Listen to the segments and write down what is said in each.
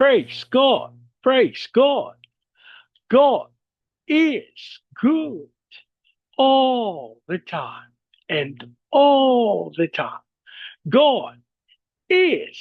Praise God. Praise God. God is good all the time and all the time. God is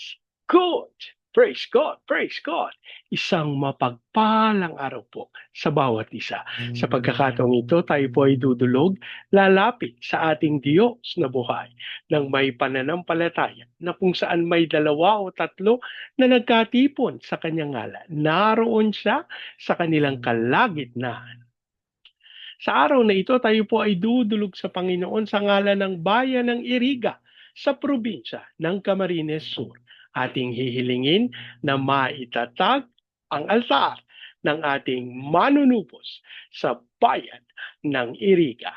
good. Praise God, praise God. Isang mapagpalang araw po sa bawat isa. Sa pagkakataong ito, tayo po ay dudulog, lalapit sa ating Diyos na buhay ng may pananampalataya na kung saan may dalawa o tatlo na nagkatipon sa kanyang ngalan. Naroon siya sa kanilang kalagitnaan. Sa araw na ito, tayo po ay dudulog sa Panginoon sa ngalan ng bayan ng Iriga sa probinsya ng Camarines Sur. Ating hihilingin na maitatag ang altar ng ating manunubos sa bayan ng Iriga.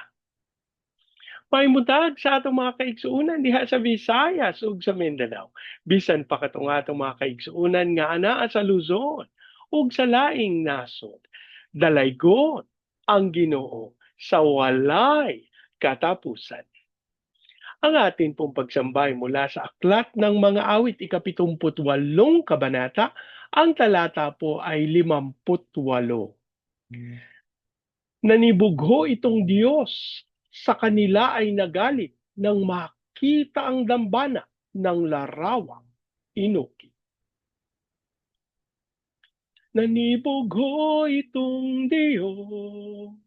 Paimutag sa atong mga kaigsuunan diha sa Visayas ug sa Mindanao. Bisan pa katong atong mga kaigsuunan nga anaa sa Luzon ug sa laing nasod. Dalaygon ang Ginoo sa walay katapusan. Ang atin pong pagsambay mula sa Aklat ng Mga Awit, ika-78 kabanata, ang talata po ay 58. Nanibugho itong Diyos, sa kanila ay nagalit nang makita ang dambana ng larawang inuki. Nanibugho itong Diyos,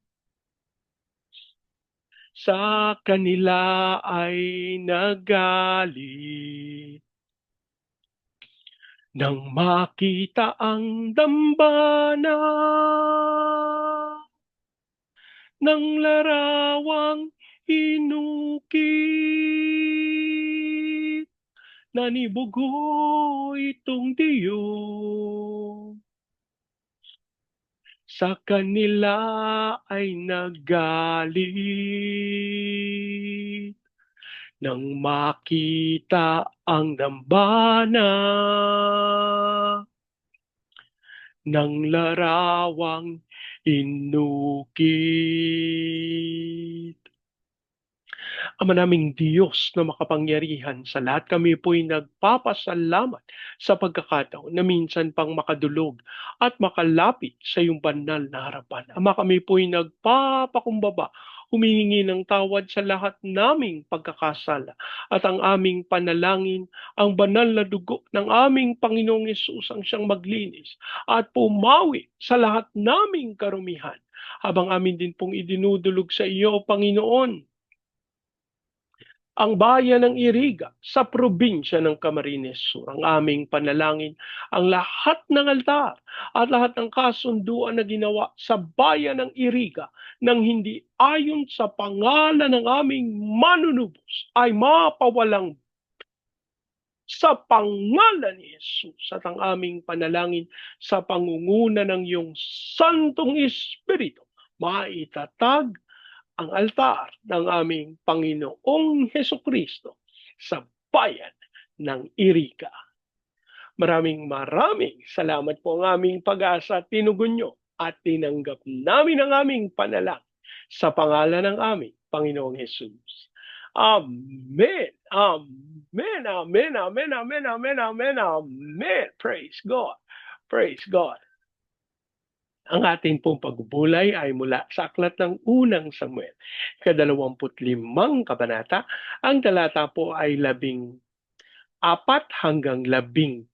sa kanila ay nagalit nang makita ang dambana ng larawang inukit. Nanibugho itong Diyos, sa kanila ay nagalit nang makita ang dambana ng larawang inukit. Ama naming Diyos na makapangyarihan sa lahat, kami po'y nagpapasalamat sa pagkakataon na minsan pang makadulog at makalapit sa iyong banal na harapan. Ama, kami po'y nagpapakumbaba, humihingi ng tawad sa lahat naming pagkakasala at ang aming panalangin, ang banal na dugo ng aming Panginoong Yesus ang siyang maglinis at pumawi sa lahat naming karumihan. Habang amin din pong idinudulog sa iyo, Panginoon, ang bayan ng Iriga sa probinsya ng Camarines Sur. Ang aming panalangin, ang lahat ng altar at lahat ng kasunduan na ginawa sa bayan ng Iriga nang hindi ayon sa pangalan ng aming manunubos ay mapawalang sa pangalan ni Jesus. At ang aming panalangin sa pangunguna ng iyong Santong Espiritu, maitatag ang altar ng aming Panginoong Hesukristo sa bayan ng Iriga. Maraming salamat po ang aming pag-asa at tinugon nyo at tinanggap namin ang aming panalangin sa pangalan ng aming Panginoong Jesus. Amen. Amen. Amen. Amen. Amen. Amen. Amen. Amen. Praise God. Praise God. Ang ating pong pagbubulay ay mula sa Aklat ng Unang Samuel, ika-25 kabanata. Ang talata po ay 14 hanggang 17.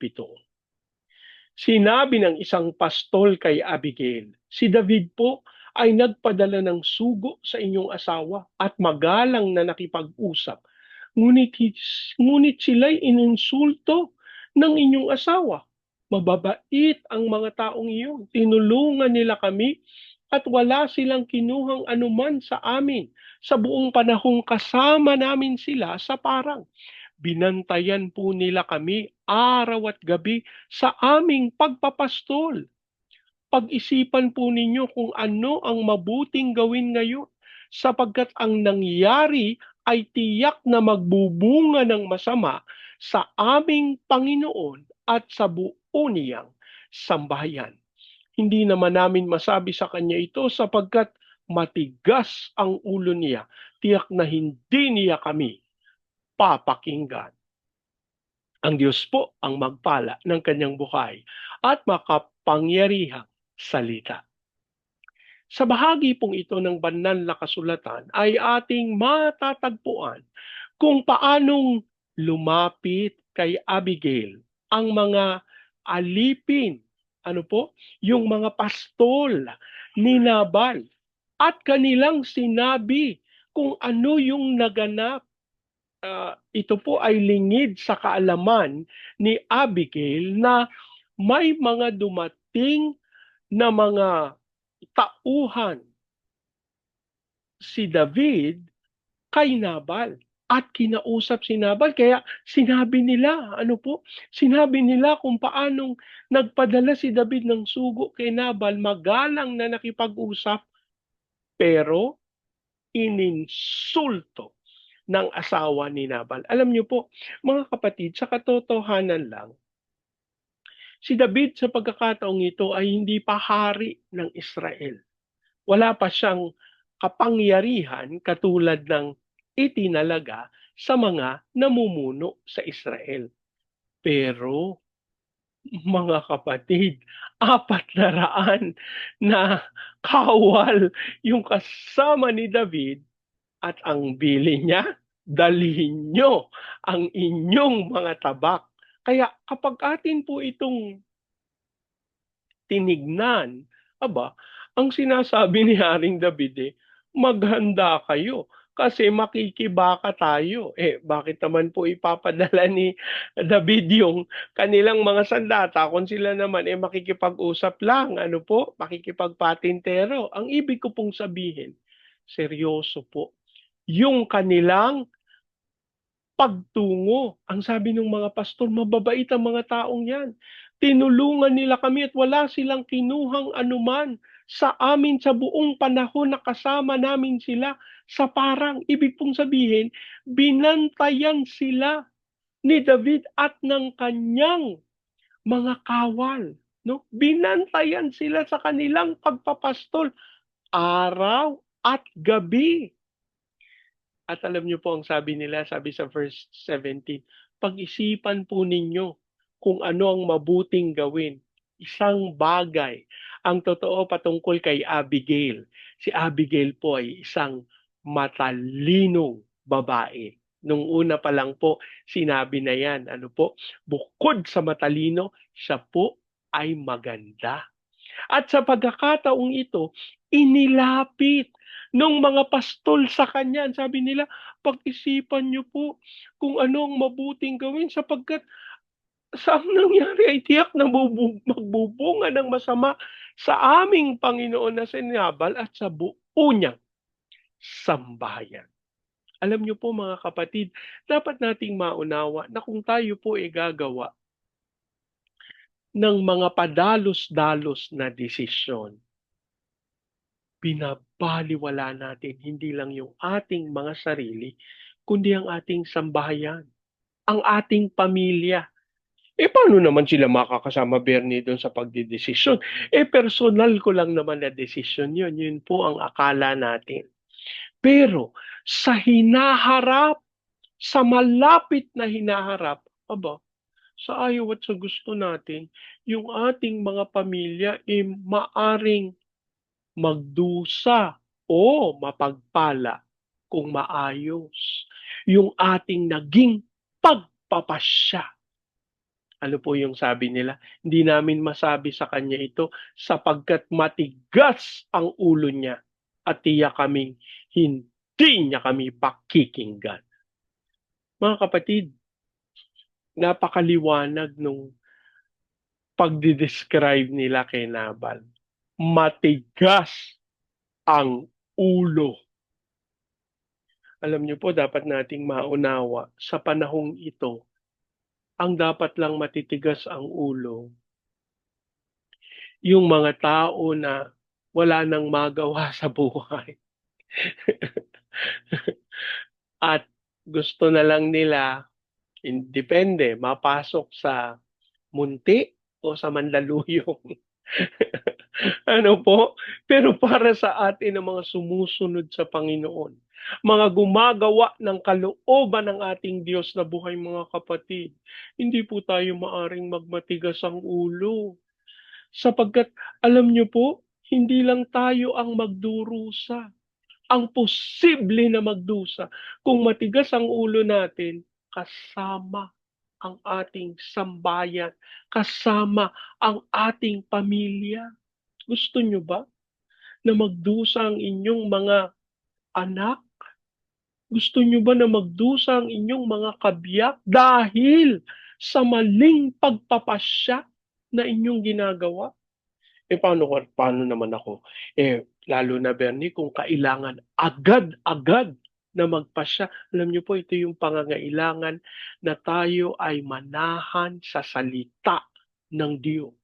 Sinabi ng isang pastol kay Abigail, si David po ay nagpadala ng sugo sa inyong asawa at magalang na nakipag-usap. Ngunit sila'y ininsulto ng inyong asawa. Mababait ang mga taong iyon. Tinulungan nila kami at wala silang kinuhang anuman sa amin sa buong panahong kasama namin sila sa parang. Binantayan po nila kami araw at gabi sa aming pagpapastol. Pag-isipan po ninyo kung ano ang mabuting gawin ngayon, sapagkat ang nangyari ay tiyak na magbubunga ng masama sa aming Panginoon at sa buo niyang sambahayan. Hindi naman namin masabi sa kanya ito sapagkat matigas ang ulo niya. Tiyak na hindi niya kami papakinggan. Ang Diyos po ang magpala ng kanyang buhay at makapangyarihang salita. Sa bahagi pong ito ng banal na kasulatan ay ating matatagpuan kung paanong lumapit kay Abigail ang mga alipin, ano po, yung mga pastol ni Nabal at kanilang sinabi kung ano yung naganap. Ito po ay lingid sa kaalaman ni Abigail na may mga dumating na mga tauhan si David kay Nabal at kinausap si Nabal. Kaya sinabi nila, ano po, sinabi nila kung paanong nagpadala si David ng sugo kay Nabal, magalang na nakipag-usap, pero ininsulto ng asawa ni Nabal. Alam niyo po, mga kapatid, sa katotohanan lang, si David sa pagkakataong ito ay hindi pa hari ng Israel. Wala pa siyang kapangyarihan katulad ng itinalaga sa mga namumuno sa Israel. Pero mga kapatid, 400 na kawal yung kasama ni David at ang bilin niya, dalhin nyo ang inyong mga tabak. Kaya kapag atin po itong tinignan, aba, ang sinasabi ni Haring David maghanda kayo kasi makikibaka tayo. Bakit naman po ipapadala ni David yung kanilang mga sandata kung sila naman makikipag-usap lang, ano po, makikipagpatintero. Ang ibig ko pong sabihin, seryoso po, yung kanilang pagtungo. Ang sabi ng mga pastor, mababait ang mga taong yan. Tinulungan nila kami at wala silang kinuhang anuman sa amin sa buong panahon na kasama namin sila sa parang. Ibig pong sabihin, binantayan sila ni David at ng kanyang mga kawal. No? Binantayan sila sa kanilang pagpapastol araw at gabi. At alam niyo po ang sabi nila, sabi sa verse 17, pag-isipan po ninyo kung ano ang mabuting gawin. Isang bagay. Ang totoo patungkol kay Abigail. Si Abigail po ay isang matalinong babae. Nung una pa lang po, sinabi na yan, ano po, bukod sa matalino, siya po ay maganda. At sa pagkakataong ito, inilapit nung mga pastol sa kanya. Sabi nila, pag-isipan niyo po kung ano ang mabuting gawin sapagkat sa nangyari ay tiyak na magbubunga ng masama sa aming Panginoon na sinabal at sa buo niyang sambahayan. Alam niyo po mga kapatid, dapat nating maunawa na kung tayo po ay gagawa ng mga padalos-dalos na desisyon, binabaliwala natin hindi lang yung ating mga sarili, kundi ang ating sambahayan, ang ating pamilya. Paano naman sila makakasama, Bernie, doon sa pagdidesisyon? Personal ko lang naman na desisyon yun. Yun po ang akala natin. Pero sa hinaharap, sa malapit na hinaharap, aba, sa ayaw at sa gusto natin, yung ating mga pamilya maaring magdusa o mapagpala kung maayos yung ating naging pagpapasya. Ano po yung sabi nila? Hindi namin masabi sa kanya ito sapagkat matigas ang ulo niya at tiyak kaming hindi niya kami pakikinggan. Mga kapatid, napakaliwanag nung pagdidescribe nila kay Nabal. Matigas ang ulo. Alam niyo po, dapat nating maunawa sa panahong ito, ang dapat lang matitigas ang ulo, yung mga tao na wala nang magawa sa buhay. At gusto na lang nila, depende, mapasok sa munti o sa Mandaluyong. Ano po? Pero para sa atin na mga sumusunod sa Panginoon, mga gumagawa ng kalooban ng ating Diyos na buhay mga kapatid, hindi po tayo maaring magmatigas ang ulo. Sapagkat alam niyo po, hindi lang tayo ang magdurusa. Ang posible na magdusa kung matigas ang ulo natin kasama ang ating sambayan, kasama ang ating pamilya. Gusto niyo ba na magdusa ang inyong mga anak? Gusto niyo ba na magdusa ang inyong mga kabiyak dahil sa maling pagpapasya na inyong ginagawa? Paano naman ako? Lalo na Bernie, kung kailangan agad-agad na magpasya. Alam niyo po, ito yung pangangailangan na tayo ay manahan sa salita ng Diyos.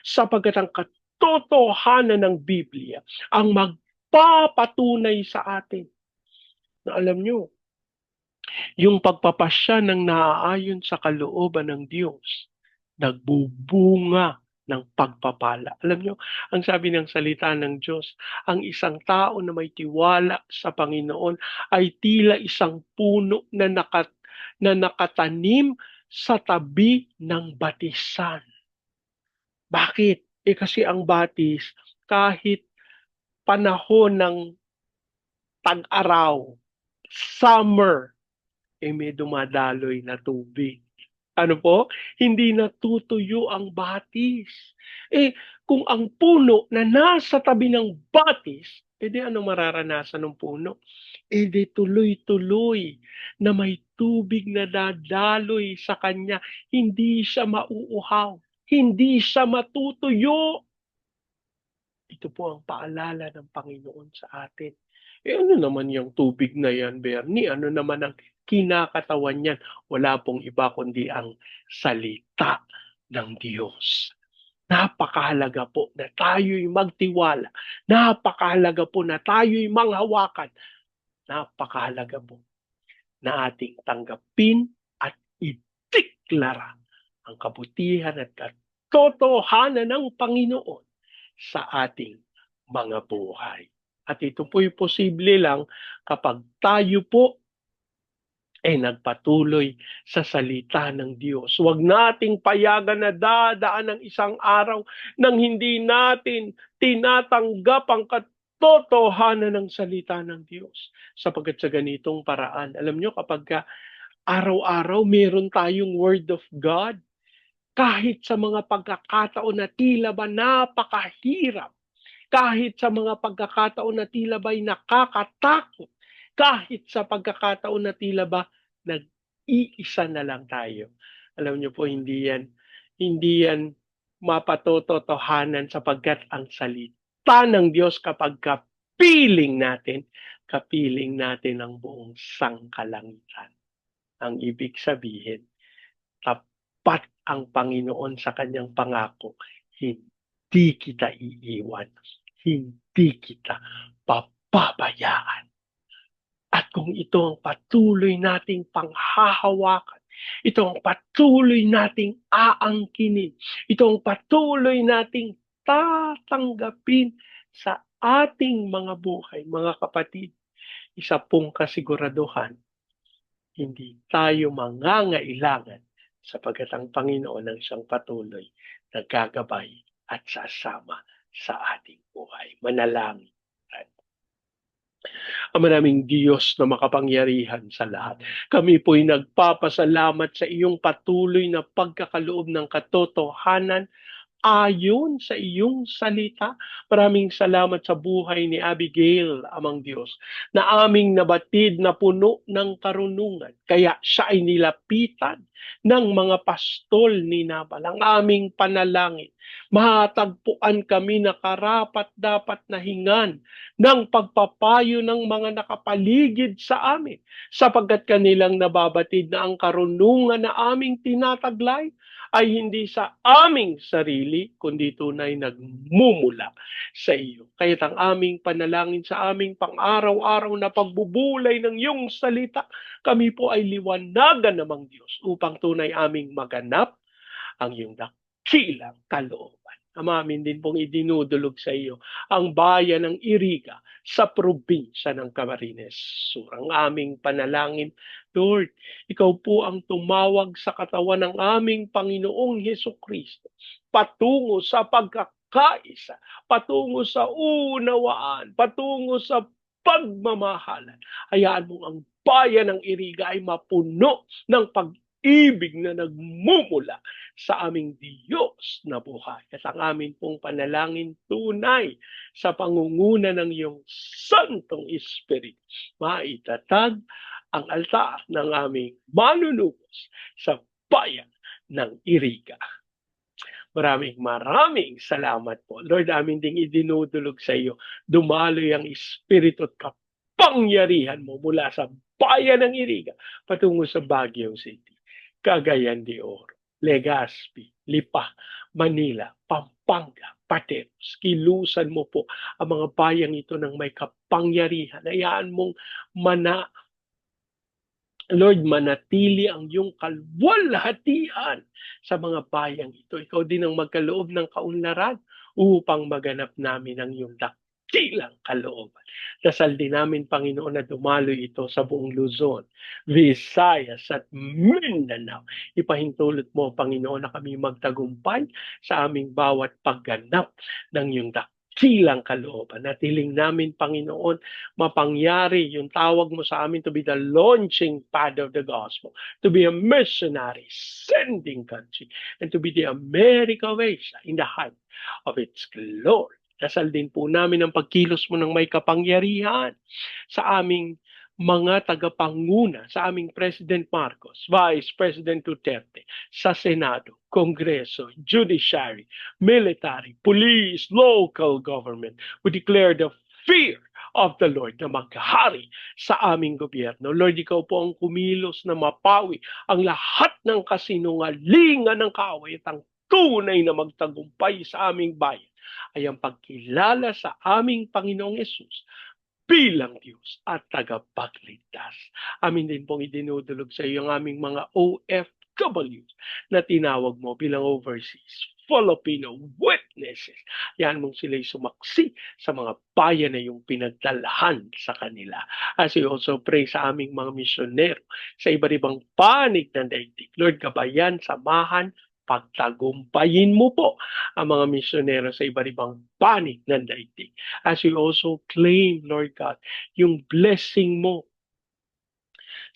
Sapagkat ang katotohanan ng Biblia ang magpapatunay sa atin na alam niyo, yung pagpapasya ng naaayon sa kalooban ng Diyos, nagbubunga ng pagpapala. Alam nyo, ang sabi ng salita ng Diyos, ang isang tao na may tiwala sa Panginoon ay tila isang puno na nakatanim sa tabi ng batisan. Bakit? Kasi ang batis, kahit panahon ng tag-araw, summer, may dumadaloy na tubig. Ano po? Hindi natutuyo ang batis. Kung ang puno na nasa tabi ng batis, di ano mararanasan ng puno? Di tuloy-tuloy na may tubig na dadaloy sa kanya. Hindi siya mauuhaw. Hindi siya matutuyo. Ito po ang paalala ng Panginoon sa atin. Ano naman yung tubig na yan, Bernie? Ano naman ang kinakatawan yan? Wala pong iba kundi ang salita ng Diyos. Napakahalaga po na tayo'y magtiwala. Napakahalaga po na tayo'y manghawakan. Napakahalaga po na ating tanggapin at ideklara ang kabutihan at katotohanan ng Panginoon sa ating mga buhay. At ito po'y posible lang kapag tayo po ay nagpatuloy sa salita ng Diyos. Huwag nating payagan na dadaan ng isang araw nang hindi natin tinatanggap ang katotohanan ng salita ng Diyos. Sapagkat sa ganitong paraan, alam nyo kapag araw-araw meron tayong Word of God, kahit sa mga pagkakataon na tila ba napakahirap, kahit sa mga pagkakataon na tila ba'y nakakatakot, kahit sa pagkakataon na tila ba nag-iisa na lang tayo. Alam niyo po, hindi yan mapatotohanan sapagkat ang salita ng Diyos kapag kapiling natin ang buong sangkalangitan. Ang ibig sabihin, tapat ang Panginoon sa kanyang pangako, hindi kita iiwan, hindi kita papabayaan. At kung ito ang patuloy nating panghahawakan, ito ang patuloy nating aangkinin, ito ang patuloy nating tatanggapin sa ating mga buhay, mga kapatid, isa pong kasiguraduhan, hindi tayo mangangailangan sapagkat ang Panginoon ang siyang patuloy na gagabay at sasama sa ating buhay. Manalangin. Ama naming Diyos na makapangyarihan sa lahat. Kami po'y nagpapasalamat sa iyong patuloy na pagkakaloob ng katotohanan ayon sa iyong salita. Maraming salamat sa buhay ni Abigail, Amang Diyos, na aming nabatid na puno ng karunungan. Kaya siya ay nilapitan ng mga pastol ni Nabal. Ang aming panalangin, mahatagpuan kami na karapat-dapat na hingan ng pagpapayo ng mga nakapaligid sa amin, sapagkat kanilang nababatid na ang karunungan na aming tinataglay ay hindi sa aming sarili, kundi tunay nagmumula sa iyo. Kaya't ang aming panalangin sa aming pang-araw-araw na pagbubulay ng iyong salita, kami po ay liwanagan namang Diyos upang tunay aming maganap ang iyong dakilang kalooban. Amamin din pong idinudulog sa iyo ang bayan ng Iriga sa probinsya ng Camarines Sur. Ang aming panalangin, Lord, ikaw po ang tumawag sa katawan ng aming Panginoong Hesukristo patungo sa pagkakaisa, patungo sa unawaan, patungo sa pagmamahalan. Hayaan mo ang bayan ng Iriga ay mapuno ng pag-ibig na nagmumula sa aming Diyos na buhay. At ang amin pong panalangin tunay sa pangunguna ng iyong Santong Espiritu, maitatag ang altar ng aming manunubos sa bayan ng Iriga. Maraming salamat po. Lord, amin ding idinudulog sa iyo. Dumaloy ang Espiritu at kapangyarihan mo mula sa bayan ng Iriga patungo sa Baguio City, Cagayan de Oro, Legazpi, Lipa, Manila, Pampanga, Pateros. Kilusan mo po ang mga bayang ito ng may kapangyarihan. Hayaan mong Lord, manatili ang iyong kalwalhatian sa mga bayang ito. Ikaw din ang magkaloob ng kaunlaran upang maganap namin ang iyong dakilang kalooban. Dasal din namin, Panginoon, na dumaloy ito sa buong Luzon, Visayas at Mindanao. Ipahintulot mo, Panginoon, na kami magtagumpay sa aming bawat pagganap ng iyong dakilang kalooban. At hiling namin, Panginoon, mapangyari yung tawag mo sa amin to be the launching pad of the gospel, to be a missionary, sending country, and to be the America West in the height of its glory. Dasal din po namin ang pagkilos mo ng may kapangyarihan sa aming mga tagapanguna, sa aming President Marcos, Vice President Duterte, sa Senado, Kongreso, Judiciary, Military, Police, Local Government. We declare the fear of the Lord na maghari sa aming gobyerno. Lord, ikaw po ang kumilos na mapawi ang lahat ng kasinungalingan ng kaaway at ang tunay na magtagumpay sa aming bayan ay ang pagkilala sa aming Panginoong Yesus bilang Diyos at tagapagligtas. Amin din pong idinudulog sa iyo ang aming mga OFWs na tinawag mo bilang overseas Filipino witnesses. Yan mong sila'y sumaksi sa mga bayan na yung pinagdalahan sa kanila. As we also pray sa aming mga misyonero sa iba't ibang panig ng daigdig. Lord, gabayan, samahan, pagtagumpayin mo po ang mga misyonero sa iba't ibang panig ng daigdig. As we also claim, Lord God, yung blessing mo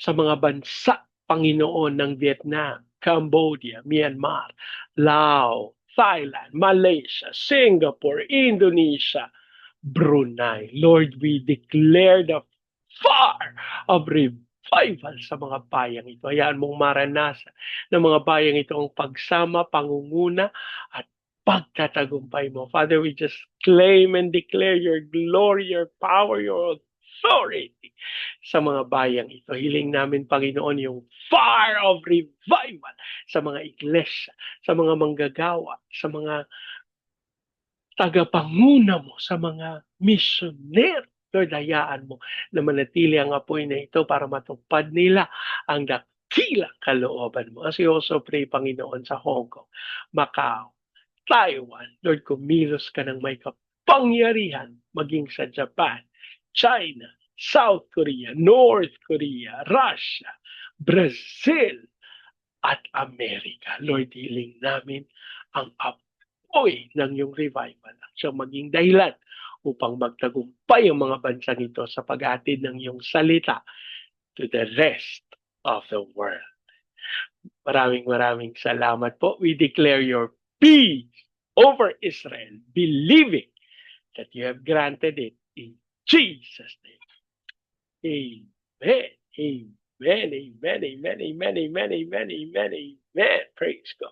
sa mga bansa, Panginoon, ng Vietnam, Cambodia, Myanmar, Laos, Thailand, Malaysia, Singapore, Indonesia, Brunei. Lord, we declare the fire of revival sa mga bayang ito. Hayaan mong maranasan ng mga bayang ito ang pagsama, pangunguna, at pagtatagumpay mo. Father, we just claim and declare your glory, your power, your authority sa mga bayang ito. Hiling namin, Panginoon, yung fire of revival sa mga iglesia, sa mga manggagawa, sa mga tagapanguna mo, sa mga missionero. Lord, hayaan mo na manatili ang apoy na ito para matupad nila ang dakilang kalooban mo. As we also pray, Panginoon, sa Hong Kong, Macau, Taiwan. Lord, kumilos ka ng may kapangyarihan maging sa Japan, China, South Korea, North Korea, Russia, Brazil, at Amerika. Lord, hiling namin ang apoy ng iyong revival at siyang maging dahilan upang magtagumpay ang mga bansang ito sa pag-atid ng iyong salita to the rest of the world. Maraming salamat po. We declare your peace over Israel, believing that you have granted it in Jesus' name. Amen. Amen. Amen. Amen. Amen. Amen. Amen. Amen. Amen. Praise God.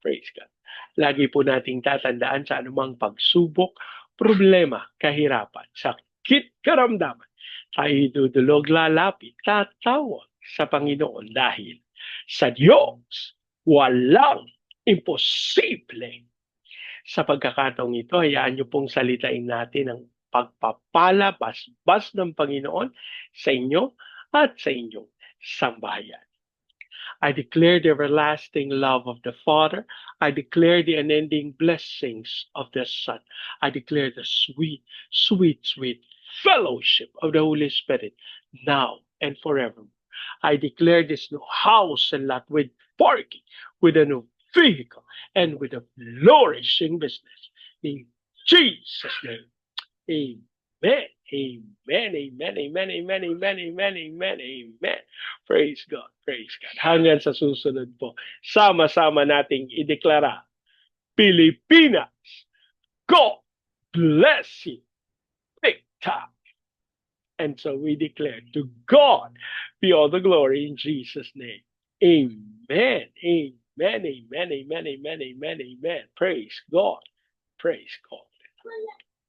Praise God. Lagi po nating tatandaan sa anumang pagsubok, problema, kahirapan, sakit, karamdaman. Tayo dudulog, lalapit, tatawag sa Panginoon dahil sa Diyos walang imposible. Sa pagkakataong ito, hayaan niyo pong salitain natin ang pagpapala, basbas ng Panginoon sa inyo at sa inyong sambahayan. I declare the everlasting love of the Father. I declare the unending blessings of the Son. I declare the sweet, sweet, sweet fellowship of the Holy Spirit now and forever. I declare this new house and lot with parking, with a new vehicle, and with a flourishing business. In Jesus' name, amen. Amen, amen, amen, amen, amen, amen, amen, amen. Praise God, praise God. Hanggang sa susunod po, sama-sama nating ideklara, Pilipinas, God bless you. Big time. And so we declare to God be all the glory in Jesus' name. Amen. Amen. Amen. Amen. Amen. Amen. Amen. Praise God. Praise God.